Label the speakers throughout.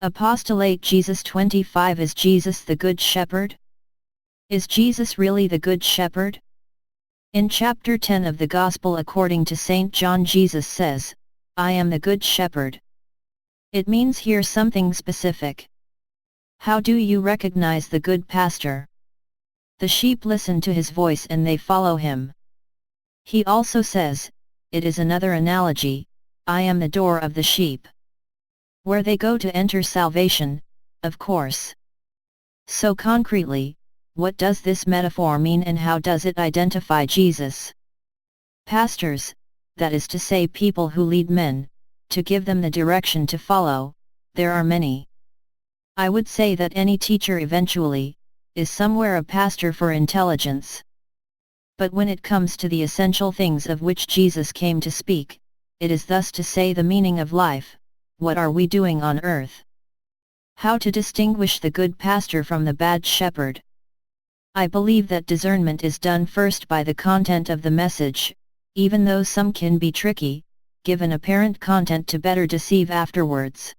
Speaker 1: Apostolate Jesus 25. Is Jesus the Good Shepherd? Is Jesus really the Good Shepherd? In chapter 10 of the Gospel according to St. John, Jesus says, "I am the Good Shepherd." It means here something specific. How do you recognize the good pastor? The sheep listen to his voice and they follow him. He also says, it is another analogy, "I am the door of the sheep." Where they go to enter salvation, of course. So concretely, what does this metaphor mean and how does it identify Jesus? Pastors, that is to say people who lead men, to give them the direction to follow, there are many. I would say that any teacher eventually, is somewhere a pastor for intelligence. But when it comes to the essential things of which Jesus came to speak, it is thus to say the meaning of life. What are we doing on earth? How to distinguish the good pastor from the bad shepherd? I believe that discernment is done first by the content of the message, even though some can be tricky, give an apparent content to better deceive afterwards.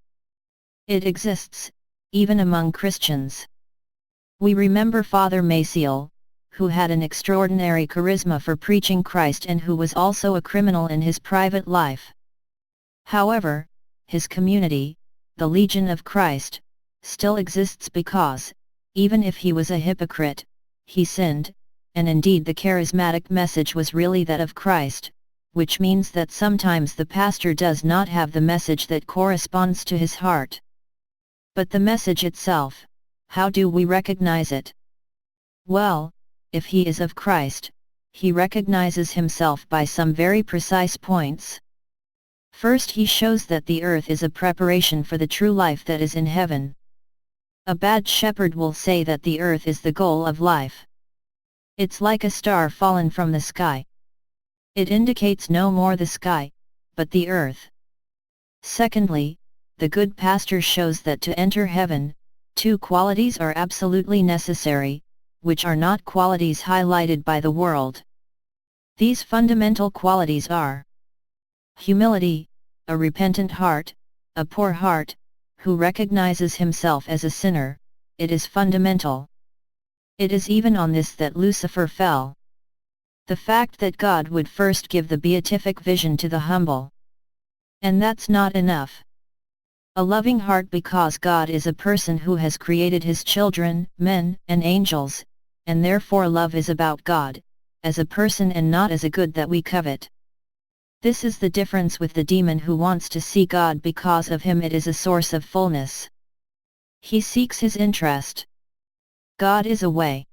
Speaker 1: It exists, even among Christians. We remember Father Maciel, who had an extraordinary charisma for preaching Christ and who was also a criminal in his private life. However, his community, the Legion of Christ, still exists because, even if he was a hypocrite, he sinned, and indeed the charismatic message was really that of Christ, which means that sometimes the pastor does not have the message that corresponds to his heart. But the message itself, how do we recognize it? Well, if he is of Christ, he recognizes himself by some very precise points. First, he shows that the earth is a preparation for the true life that is in heaven. A bad shepherd will say that the earth is the goal of life. It's like a star fallen from the sky. It indicates no more the sky, but the earth. Secondly, the good pastor shows that to enter heaven, two qualities are absolutely necessary, which are not qualities highlighted by the world. These fundamental qualities are humility, a repentant heart, a poor heart, who recognizes himself as a sinner. It is fundamental. It is even on this that Lucifer fell. The fact that God would first give the beatific vision to the humble. And that's not enough. A loving heart, because God is a person who has created his children, men and angels, and therefore love is about God, as a person and not as a good that we covet. This is the difference with the demon who wants to see God because of him it is a source of fullness. He seeks his interest. God is a way.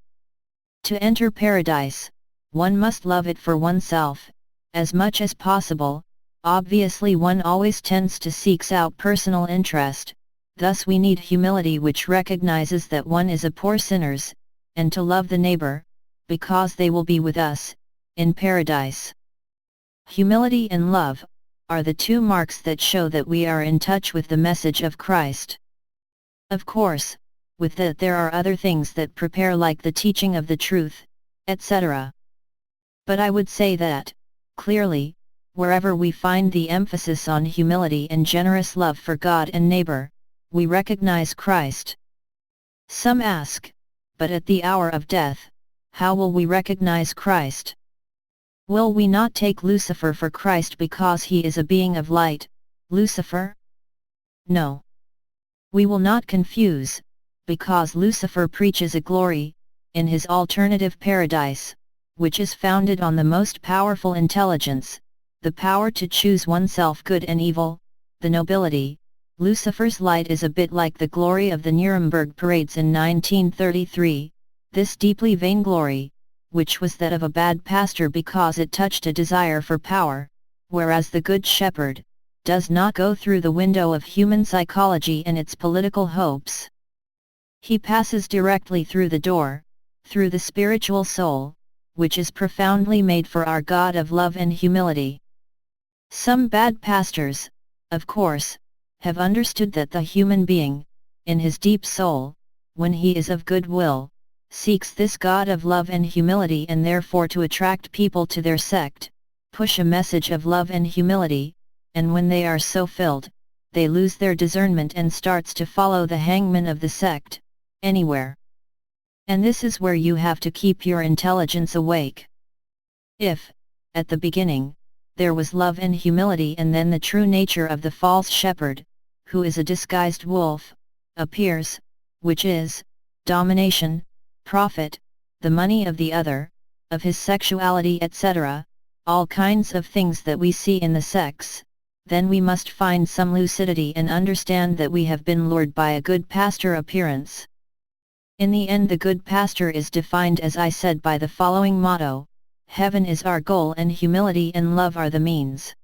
Speaker 1: To enter paradise, one must love it for oneself, as much as possible. Obviously one always tends to seek out personal interest, thus we need humility which recognizes that one is a poor sinner, and to love the neighbor, because they will be with us, in paradise. Humility and love, are the two marks that show that we are in touch with the message of Christ. Of course, with that there are other things that prepare like the teaching of the truth, etc. But I would say that, clearly, wherever we find the emphasis on humility and generous love for God and neighbor, we recognize Christ. Some ask, but at the hour of death, how will we recognize Christ? Will we not take Lucifer for Christ because he is a being of light, Lucifer? No. We will not confuse, because Lucifer preaches a glory, in his alternative paradise, which is founded on the most powerful intelligence, the power to choose oneself good and evil, the nobility. Lucifer's light is a bit like the glory of the Nuremberg parades in 1933, this deeply vain glory, which was that of a bad pastor because it touched a desire for power, whereas the Good Shepherd, does not go through the window of human psychology and its political hopes. He passes directly through the door, through the spiritual soul, which is profoundly made for our God of love and humility. Some bad pastors, of course, have understood that the human being, in his deep soul, when he is of good will, seeks this God of love and humility and therefore to attract people to their sect, push a message of love and humility, and when they are so filled, they lose their discernment and starts to follow the hangman of the sect, anywhere. And this is where you have to keep your intelligence awake. If, at the beginning, there was love and humility, and then the true nature of the false shepherd, who is a disguised wolf, appears, which is, domination, profit, the money of the other, of his sexuality, etc., all kinds of things that we see in the sects, then we must find some lucidity and understand that we have been lured by a good pastor appearance. In the end, the good pastor is defined, as I said, by the following motto: heaven is our goal and humility and love are the means.